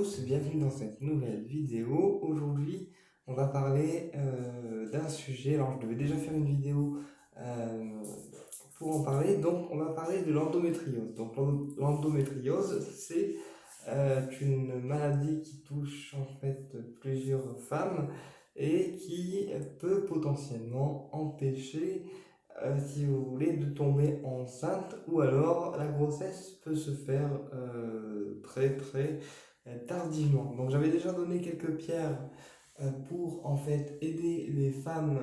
tous, bienvenue dans cette nouvelle vidéo. Aujourd'hui, on va parler d'un sujet. Alors, je devais déjà faire une vidéo euh, pour en parler, donc on va parler de l'endométriose. Donc, l'endométriose, c'est une maladie qui touche en fait plusieurs femmes et qui peut potentiellement empêcher, si vous voulez, de tomber enceinte, ou alors la grossesse peut se faire très tardivement. Donc j'avais déjà donné quelques pierres pour en fait aider les femmes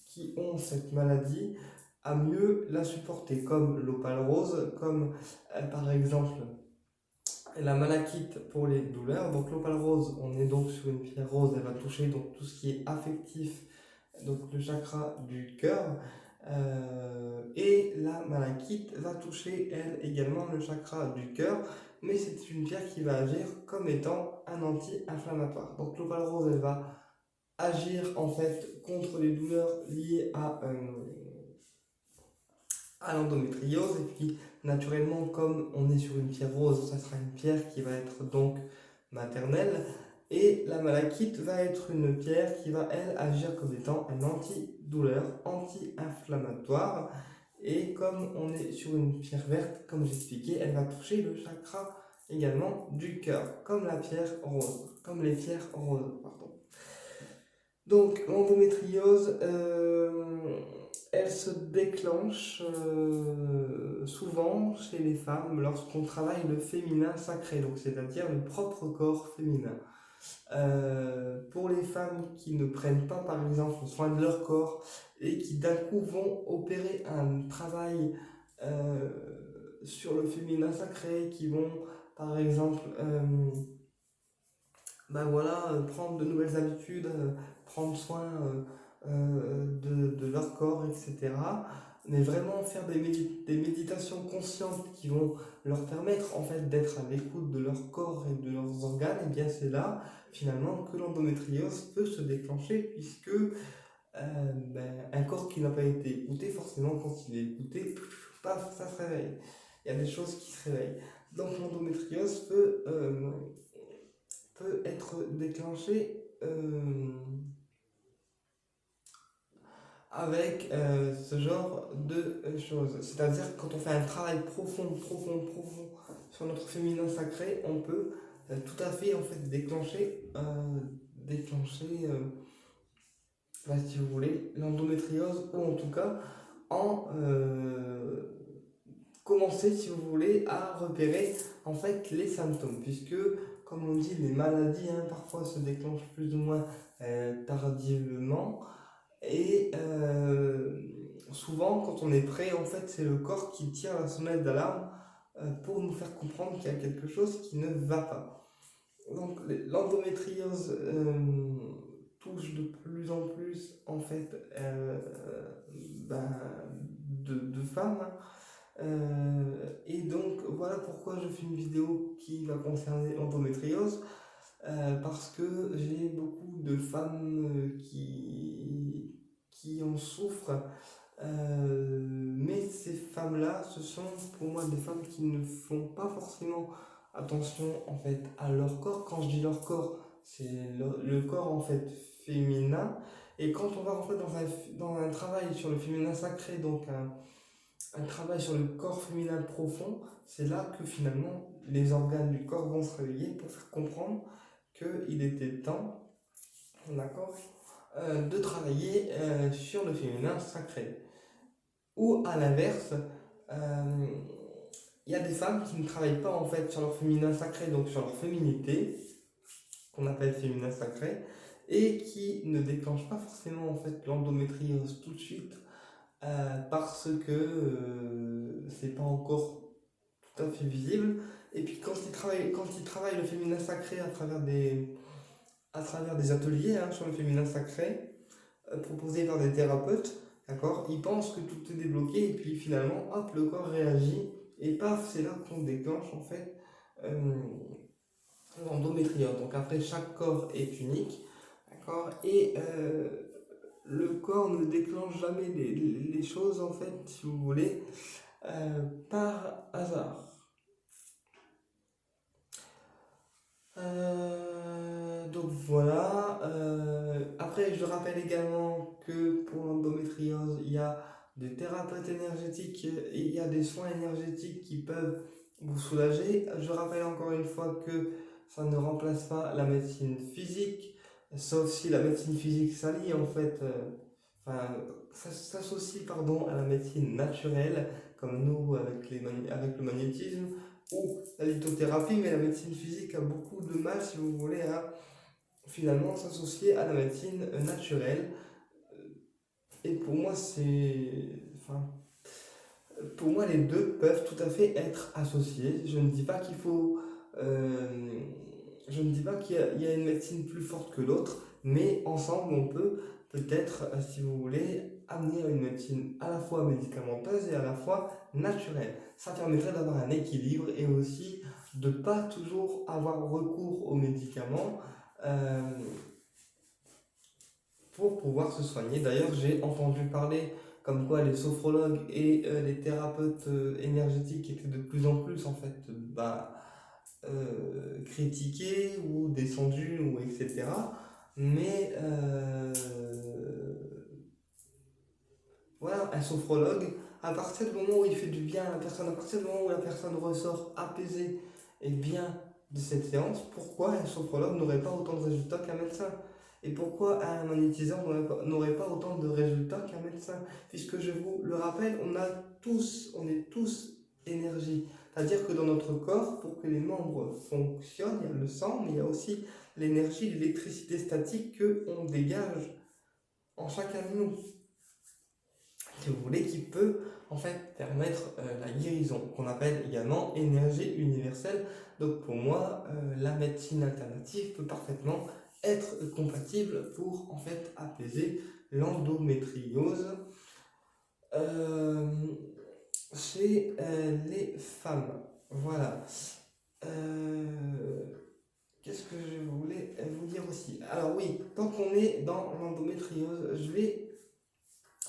qui ont cette maladie à mieux la supporter, comme l'opale rose, comme par exemple la malachite pour les douleurs. Donc l'opale rose, on est donc sur une pierre rose, elle va toucher donc tout ce qui est affectif, donc le chakra du cœur. Et la malachite va toucher elle également le chakra du cœur, mais c'est une pierre qui va agir comme étant un anti-inflammatoire. Donc l'opale rose, elle va agir en fait contre les douleurs liées à l'endométriose. Et puis naturellement, comme on est sur une pierre rose, ça sera une pierre qui va être donc maternelle. Et la malachite va être une pierre qui va, elle, agir comme étant un antidouleur, anti-inflammatoire. Et comme on est sur une pierre verte, comme j'expliquais, elle va toucher le chakra également du cœur, comme la pierre rose, comme les pierres roses, pardon. Donc l'endométriose, elle se déclenche souvent chez les femmes lorsqu'on travaille le féminin sacré, donc c'est-à-dire le propre corps féminin. Pour les femmes qui ne prennent pas par exemple soin de leur corps et qui d'un coup vont opérer un travail euh, sur le féminin sacré, qui vont par exemple prendre de nouvelles habitudes, prendre soin de leur corps, etc. Mais vraiment faire des méditations conscientes qui vont leur permettre en fait d'être à l'écoute de leur corps et de leurs organes, et bien c'est là finalement que l'endométriose peut se déclencher, puisque un corps qui n'a pas été écouté, forcément quand il est écouté, paf, ça se réveille. Il y a des choses qui se réveillent. Donc l'endométriose peut être déclenché avec ce genre de choses. C'est-à-dire quand on fait un travail profond sur notre féminin sacré, on peut tout à fait en fait déclencher si vous voulez, l'endométriose, ou en tout cas en commencer, si vous voulez, à repérer en fait les symptômes, puisque comme on dit, les maladies parfois se déclenchent plus ou moins tardivement, et souvent quand on est prêt, en fait c'est le corps qui tire la sonnette d'alarme pour nous faire comprendre qu'il y a quelque chose qui ne va pas. Donc l'endométriose touche de plus en plus en fait ben, de femmes. Et donc voilà pourquoi je fais une vidéo qui va concerner l'endométriose, parce que j'ai beaucoup de femmes qui en souffrent, mais ces femmes-là, ce sont pour moi des femmes qui ne font pas forcément attention en fait à leur corps. Quand je dis leur corps, c'est le corps en fait féminin. Et quand on va rentrer dans un travail sur le féminin sacré, donc un travail sur le corps féminin profond, c'est là que finalement les organes du corps vont se réveiller pour faire comprendre qu'il était temps, d'accord, de travailler sur le féminin sacré. Ou à l'inverse, il y a des femmes qui ne travaillent pas en fait sur leur féminin sacré, donc sur leur féminité, qu'on appelle féminin sacré, et qui ne déclenchent pas forcément en fait l'endométriose tout de suite, parce que c'est pas encore tout à fait visible. Et puis quand ils travaillent le féminin sacré à travers des ateliers sur le féminin sacré, proposés par des thérapeutes, d'accord, ils pensent que tout est débloqué, et puis finalement, hop, le corps réagit, et paf, c'est là qu'on déclenche en fait euh, l'endométriose. Donc après, chaque corps est unique, d'accord, et le corps ne déclenche jamais les choses, en fait, si vous voulez, par hasard. Donc voilà. Après, je rappelle également que pour l'endométriose, il y a des thérapeutes énergétiques et il y a des soins énergétiques qui peuvent vous soulager. Je rappelle encore une fois que ça ne remplace pas la médecine physique, sauf si la médecine physique s'allie en fait, enfin, s'associe pardon à la médecine naturelle, comme nous avec avec le magnétisme ou la lithothérapie, mais la médecine physique a beaucoup de mal, si vous voulez, à finalement s'associer à la médecine naturelle. Et pour moi, enfin, pour moi, les deux peuvent tout à fait être associés. Je ne dis pas qu'il faut. Je ne dis pas il y a une médecine plus forte que l'autre, mais ensemble, on peut peut-être, si vous voulez, amener à une médecine à la fois médicamenteuse et à la fois naturelle. Ça permettrait d'avoir un équilibre et aussi de ne pas toujours avoir recours aux médicaments. euh, pour pouvoir se soigner. D'ailleurs, j'ai entendu parler comme quoi les sophrologues et les thérapeutes énergétiques étaient de plus en plus en fait critiqués ou descendus ou etc. Mais voilà, un sophrologue, à partir du moment où il fait du bien à la personne, à partir du moment où la personne ressort apaisée et bien de cette séance, pourquoi un sophrologue n'aurait pas autant de résultats qu'un médecin? Et pourquoi un magnétiseur n'aurait pas autant de résultats qu'un médecin? Puisque je vous le rappelle, on est tous énergie. C'est-à-dire que dans notre corps, pour que les membres fonctionnent, il y a le sang, mais il y a aussi l'énergie, l'électricité statique qu'on dégage en chacun de nous, si vous voulez, qui peut en fait permettre la guérison, qu'on appelle également énergie universelle. Donc pour moi, la médecine alternative peut parfaitement être compatible pour en fait apaiser l'endométriose euh, chez les femmes. Voilà. Euh, Qu'est-ce que je voulais vous dire aussi? Alors oui, tant qu'on est dans l'endométriose, je vais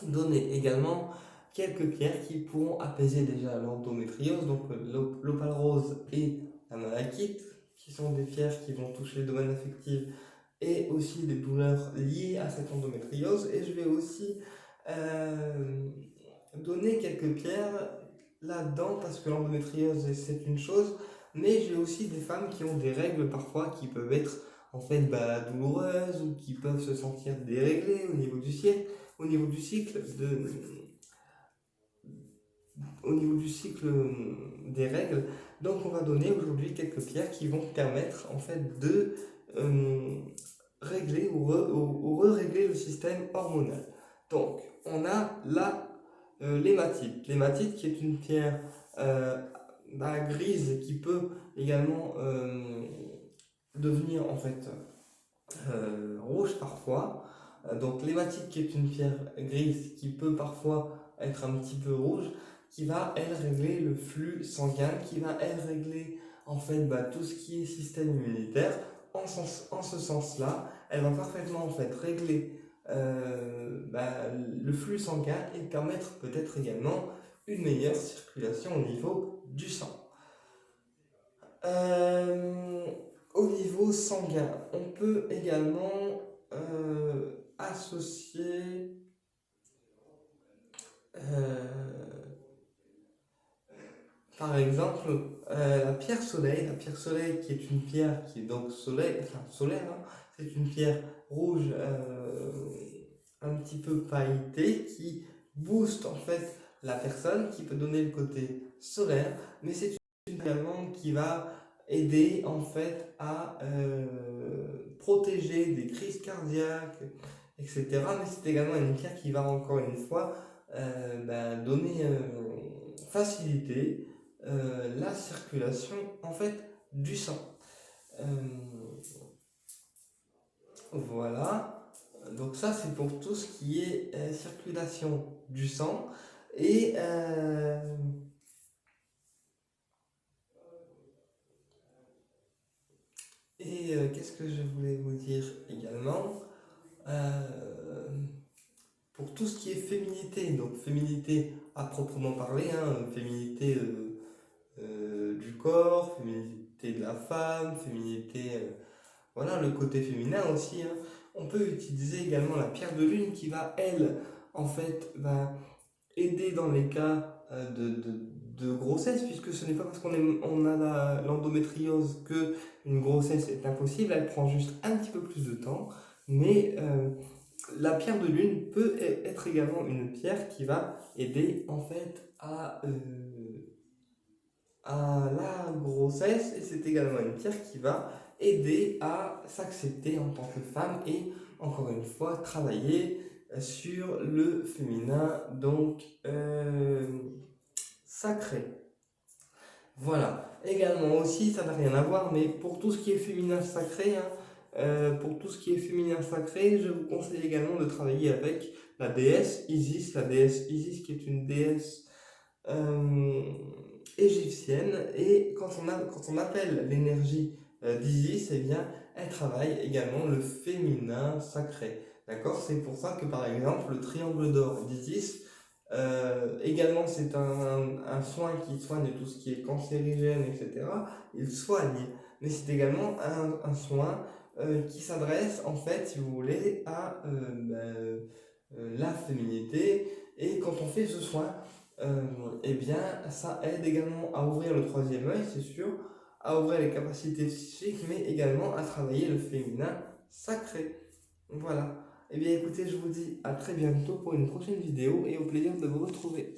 donner également quelques pierres qui pourront apaiser déjà l'endométriose, donc l'opale rose et la malachite, qui sont des pierres qui vont toucher le domaine affectif et aussi des douleurs liées à cette endométriose. Et je vais aussi euh, donner quelques pierres là-dedans parce que l'endométriose c'est une chose, mais j'ai aussi des femmes qui ont des règles parfois qui peuvent être en fait douloureuses ou qui peuvent se sentir déréglées au niveau du cycle au niveau du cycle des règles. Donc on va donner aujourd'hui quelques pierres qui vont permettre en fait de régler ou re-régler le système hormonal. Donc on a là l'hématite. L'hématite qui est une pierre grise qui peut également devenir en fait rouge parfois. Donc l'hématite qui est une pierre grise qui peut parfois être un petit peu rouge, qui va elle régler le flux sanguin, qui va elle régler en fait tout ce qui est système immunitaire. En ce sens-là, elle va parfaitement en fait régler le flux sanguin et permettre peut-être également une meilleure circulation au niveau du sang. Euh, Au niveau sanguin, on peut également associer euh, par exemple la pierre soleil qui est une pierre qui est donc solaire, hein, c'est une pierre rouge un petit peu pailletée qui booste en fait la personne, qui peut donner le côté solaire, mais c'est une pierre également qui va aider en fait à protéger des crises cardiaques, etc. Mais c'est également une pierre qui va encore une fois donner faciliter la circulation en fait du sang. Euh, voilà. Donc ça c'est pour tout ce qui est circulation du sang et qu'est-ce que je voulais vous dire également. Euh, pour tout ce qui est féminité, donc féminité à proprement parler, hein, féminité du corps, féminité de la femme, féminité voilà le côté féminin aussi, hein. On peut utiliser également la pierre de lune qui va, elle, en fait, va aider dans les cas de grossesse, puisque ce n'est pas parce on a l'endométriose que une grossesse est impossible, elle prend juste un petit peu plus de temps, mais la pierre de lune peut être également une pierre qui va aider en fait à la grossesse, et c'est également une pierre qui va aider à s'accepter en tant que femme et encore une fois travailler sur le féminin donc sacré. Voilà. Également aussi, ça n'a rien à voir, mais pour tout ce qui est féminin sacré, hein, pour tout ce qui est féminin sacré, je vous conseille également de travailler avec la déesse Isis qui est une déesse euh, égyptienne. Et quand on appelle l'énergie d'Isis, eh bien, elle travaille également le féminin sacré. D'accord? C'est pour ça que par exemple, le triangle d'or d'Isis, également, c'est un soin qui soigne tout ce qui est cancérigène, etc. Il soigne, mais c'est également un soin qui s'adresse, en fait, si vous voulez, à la féminité. Et quand on fait ce soin, eh bien, ça aide également à ouvrir le troisième œil, c'est sûr, à ouvrir les capacités psychiques, mais également à travailler le féminin sacré. Voilà. Eh bien, écoutez, je vous dis à très bientôt pour une prochaine vidéo et au plaisir de vous retrouver.